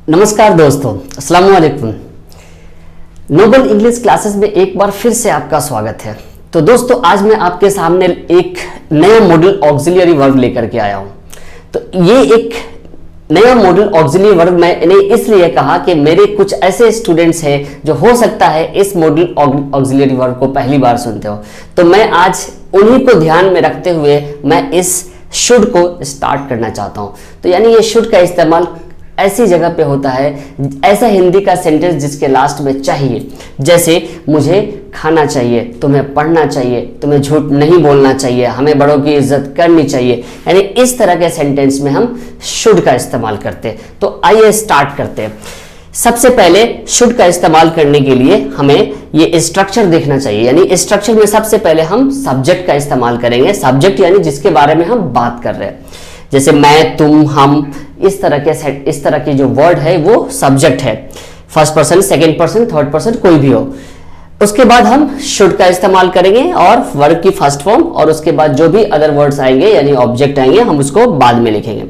नमस्कार दोस्तों, अस्सलाम वालेकुम। नोबल इंग्लिश क्लासेस में एक बार फिर से आपका स्वागत है। तो दोस्तों, आज मैं आपके सामने एक नया मॉडल ऑक्सिलियरी वर्ब लेकर के आया हूं। तो ये एक नया मॉडल ऑक्सिलियरी वर्ब मैंने इसलिए कहा कि मेरे कुछ ऐसे स्टूडेंट्स हैं जो हो सकता है इस मॉडल ऑक्सिलियरी वर्ब को पहली बार सुनते हो। तो मैं आज उन्हीं को ध्यान में रखते हुए मैं इस शुड को स्टार्ट करना चाहता हूं। तो यानी ये शुड का इस्तेमाल ऐसी जगह पे होता है, ऐसा हिंदी का सेंटेंस जिसके लास्ट में चाहिए। जैसे मुझे खाना चाहिए, तुम्हें पढ़ना चाहिए, तुम्हें झूठ नहीं बोलना चाहिए, हमें बड़ों की इज्जत करनी चाहिए। यानी इस तरह के सेंटेंस में हम शुड का इस्तेमाल करते हैं। तो आइए स्टार्ट करते हैं। सबसे पहले शुड का इस्तेमाल करने के लिए हमें ये स्ट्रक्चर देखना चाहिए। यानी स्ट्रक्चर में सबसे पहले हम सब्जेक्ट का इस्तेमाल करेंगे। सब्जेक्ट यानी जिसके बारे में हम बात कर रहे हैं। जैसे मैं, तुम, हम, इस तरह के जो वर्ड है वो सब्जेक्ट है। First person, second person, third person, कोई भी हो। उसके बाद हम शुड का इस्तेमाल करेंगे और वर्ब की फर्स्ट फॉर्म, और उसके बाद जो भी अदर वर्ड्स आएंगे यानी ऑब्जेक्ट आएंगे हम उसको बाद में लिखेंगे।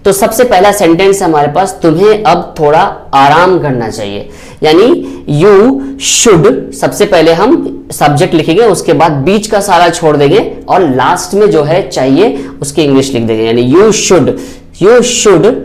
तो सबसे पहला सेंटेंस है हमारे पास, तुम्हें अब थोड़ा आराम करना चाहिए। यानी यू शुड, सबसे पहले हम सब्जेक्ट लिखेंगे, उसके बाद बीच का सारा छोड़ देंगे और लास्ट में जो है चाहिए उसकी इंग्लिश लिख देंगे। यानी यू शुड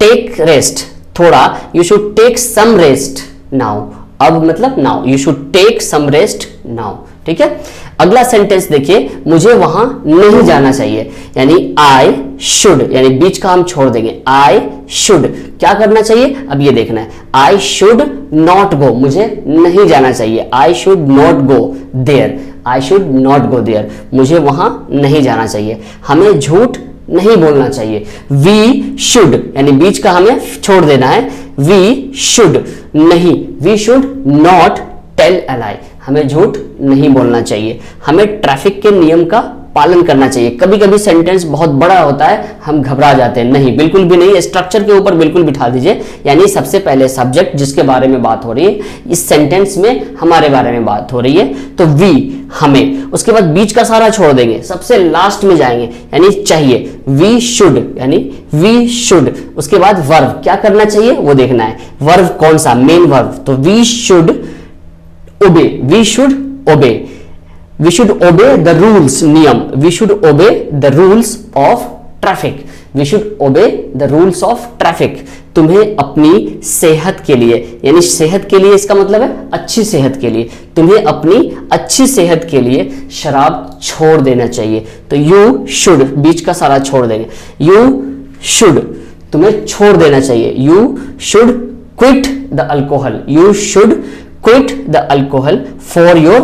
टेक रेस्ट, थोड़ा, you should take some rest now. अब मतलब now, you should take some rest now. ठीक है। अगला सेंटेंस देखिए, मुझे वहां नहीं जाना चाहिए। यानी आई शुड, यानी बीच का हम छोड़ देंगे। आई शुड क्या करना चाहिए, अब ये देखना है। आई शुड नॉट गो, मुझे नहीं जाना चाहिए। I should not go there, I should not go there, मुझे वहां नहीं जाना चाहिए। हमें झूठ नहीं बोलना चाहिए। वी शुड, यानी बीच का हमें छोड़ देना है। वी शुड नहीं, we should not tell a lie, हमें झूठ नहीं बोलना चाहिए। हमें ट्रैफिक के नियम का पालन करना चाहिए। कभी कभी सेंटेंस बहुत बड़ा होता है, हम घबरा जाते हैं। नहीं, बिल्कुल भी नहीं, स्ट्रक्चर के ऊपर बिल्कुल बिठा दीजिए। यानी सबसे पहले सब्जेक्ट जिसके बारे में बात हो रही है, इस सेंटेंस में हमारे बारे में बात हो रही है, तो वी हमें, उसके बाद बीच का सारा छोड़ देंगे, सबसे लास्ट में जाएंगे यानी चाहिए। वी शुड, यानी वी शुड, उसके बाद वर्ब क्या करना चाहिए वो देखना है। वर्ब कौन सा, मेन वर्ब। तो we should obey, we should obey, we should obey the rules, नियम। We should obey the rules of traffic, we should obey the rules of traffic. तुम्हें अपनी सेहत के लिए, यानी सेहत के लिए इसका मतलब है अच्छी सेहत के लिए, तुम्हें अपनी अच्छी सेहत के लिए शराब छोड़ देना चाहिए। तो यू शुड, बीच का सारा छोड़ देंगे। यू शुड, तुम्हें छोड़ देना चाहिए। You should quit the alcohol, you should quit the alcohol for your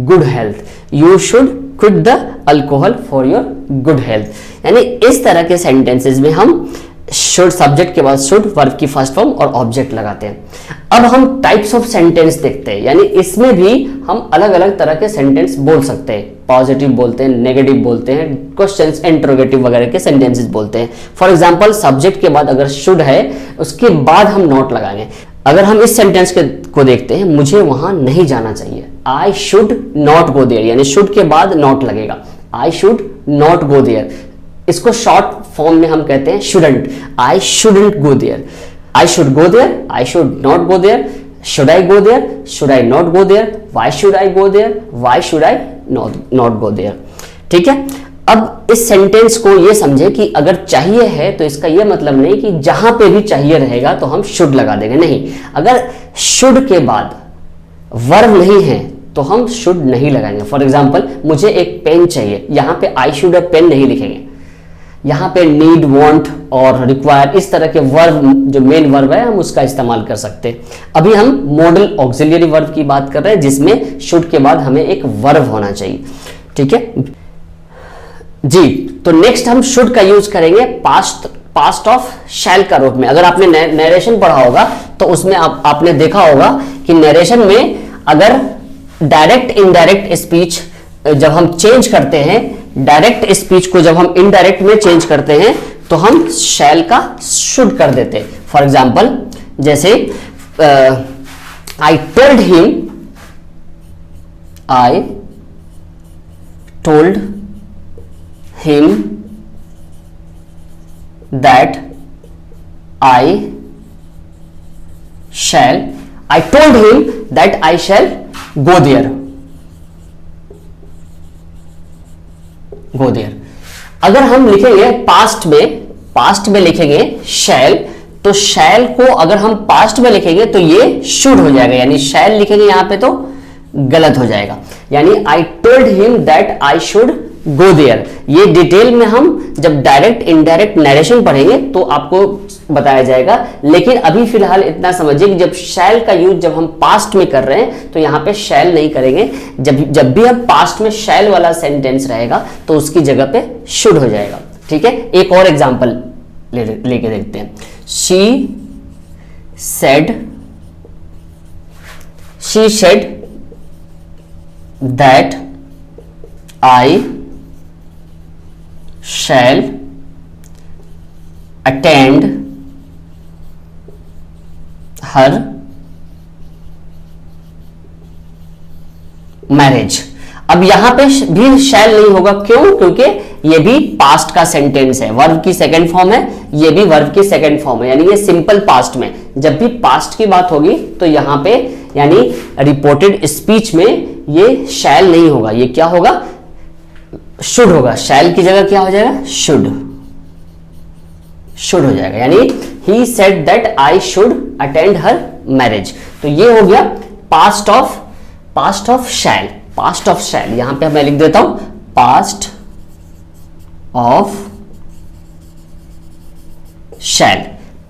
good health, you should quit the alcohol for your good health। यानी इस तरह के सेंटेंसेस में हम शुड, सब्जेक्ट के बाद शुड, वर्ब की फर्स्ट फॉर्म और ऑब्जेक्ट लगाते हैं। अब हम टाइप्स ऑफ सेंटेंस देखते हैं। यानी इसमें भी हम अलग अलग तरह के सेंटेंस बोल सकते हैं। पॉजिटिव बोलते हैं, नेगेटिव बोलते हैं, क्वेश्चंस, इंटरोगेटिव वगैरह के सेंटेंसेस बोलते हैं। फॉर एग्जांपल, सब्जेक्ट के बाद अगर शुड है, उसके बाद हम नॉट लगाएंगे। अगर हम इस सेंटेंस को देखते हैं, मुझे वहां नहीं जाना चाहिए। I should not go there, यानी शुड के बाद नॉट लगेगा। I should not go there, इसको शॉर्ट फॉर्म में हम कहते हैं shouldn't. I shouldn't go there, I should go there, I should not go there, should I go there, should I not go there, why should I go there, why should I not go there. ठीक है। अब इस sentence को ये समझे कि अगर चाहिए है तो इसका ये मतलब नहीं कि जहां पे भी चाहिए रहेगा तो हम शुड लगा देंगे। नहीं, अगर शुड के बाद वर्ब नहीं है तो हम शुड नहीं लगाएंगे। फॉर एग्जांपल, मुझे एक पेन चाहिए, यहां पे आई शुड अ पेन नहीं लिखेंगे। यहां पे नीड, वांट और रिक्वायर, इस तरह के वर्ब, जो मेन वर्ब है, हम उसका इस्तेमाल कर सकते हैं। अभी हम मॉडल ऑक्सिलियरी वर्ब की बात कर रहे हैं जिसमें शुड के बाद हमें एक वर्ब होना चाहिए। ठीक है जी। तो नेक्स्ट हम शुड का यूज करेंगे पास्ट ऑफ शैल का रूप में। अगर आपने नरेशन पढ़ा होगा तो उसमें आपने देखा होगा कि नरेशन में अगर डायरेक्ट इनडायरेक्ट स्पीच जब हम चेंज करते हैं, डायरेक्ट स्पीच को जब हम इनडायरेक्ट में चेंज करते हैं तो हम शैल का शुड कर देते हैं। फॉर एग्जाम्पल, जैसे I told him, I told him that I shall, I told him that I shall go there. Go there. अगर हम लिखेंगे पास्ट में लिखेंगे shall, तो shall को अगर हम पास्ट में लिखेंगे तो ये should हो जाएगा, यानी shall लिखेंगे यहां पे तो गलत हो जाएगा। यानी I told him that I should go there। ये डिटेल में हम जब डायरेक्ट इनडायरेक्ट नरेशन पढ़ेंगे तो आपको बताया जाएगा, लेकिन अभी फिलहाल इतना समझिए कि जब शैल का यूज जब हम पास्ट में कर रहे हैं तो यहां पे शैल नहीं करेंगे। जब भी हम पास्ट में शैल वाला सेंटेंस रहेगा तो उसकी जगह पे शुड हो जाएगा। ठीक है, एक और एग्जांपल लेके देखते हैं। She said that I shall attend her marriage। अब यहां पे भी shall नहीं होगा, क्यों? क्योंकि ये भी पास्ट का सेंटेंस है, वर्ब की सेकंड फॉर्म है, ये भी वर्ब की सेकंड फॉर्म है, यानी ये सिंपल पास्ट में। जब भी पास्ट की बात होगी तो यहां पे यानी रिपोर्टेड स्पीच में ये shall नहीं होगा, ये क्या होगा? शुड होगा। शैल की जगह क्या हो जाएगा? शुड हो जाएगा। यानी he said that I should attend her marriage. तो ये हो गया पास्ट ऑफ शैल। यहां पे मैं लिख देता हूं past of shall.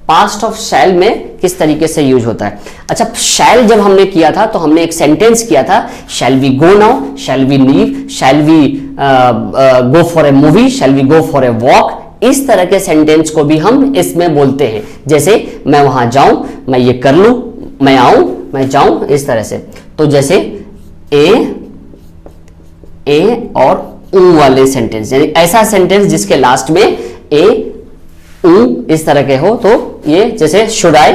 Past of shall में किस तरीके से यूज होता है? अच्छा, शैल जब हमने किया था तो हमने एक सेंटेंस किया था, shall we go now, shall we leave, shall we go for a movie, shall we go for a walk. इस तरह के सेंटेंस को भी हम इसमें बोलते हैं, जैसे मैं वहां जाऊं, मैं ये कर लूं, मैं आऊं, मैं जाऊं, इस तरह से। तो जैसे ए और ऊ वाले सेंटेंस, यानी ऐसा सेंटेंस जिसके लास्ट में ए इस तरह के हो, तो ये जैसे should I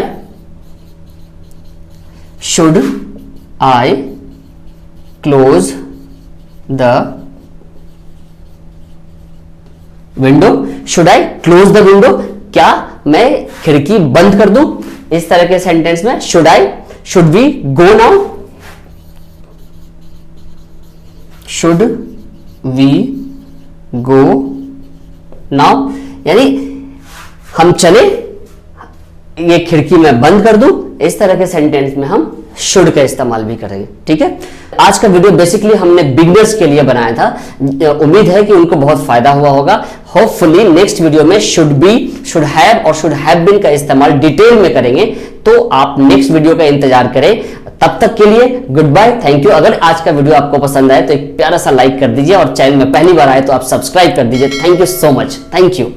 close the window, should I close the window, क्या मैं खिड़की बंद कर दूं? इस तरह के सेंटेंस में should we go now, should we go now, यानी हम चले, ये खिड़की में बंद कर दूं। इस तरह के सेंटेंस में हम शुड का इस्तेमाल भी करेंगे। ठीक है, आज का वीडियो बेसिकली हमने बिगनर्स के लिए बनाया था। उम्मीद है कि उनको बहुत फायदा हुआ होगा। होपफुली नेक्स्ट वीडियो में शुड बी, शुड हैव और शुड हैव बीन का इस्तेमाल डिटेल में करेंगे, तो आप नेक्स्ट वीडियो का इंतजार करें। तब तक के लिए गुड बाय, थैंक यू। अगर आज का वीडियो आपको पसंद आए तो एक प्यारा सा लाइक कर दीजिए और चैनल में पहली बार आए तो आप सब्सक्राइब कर दीजिए। Thank you so much, thank you.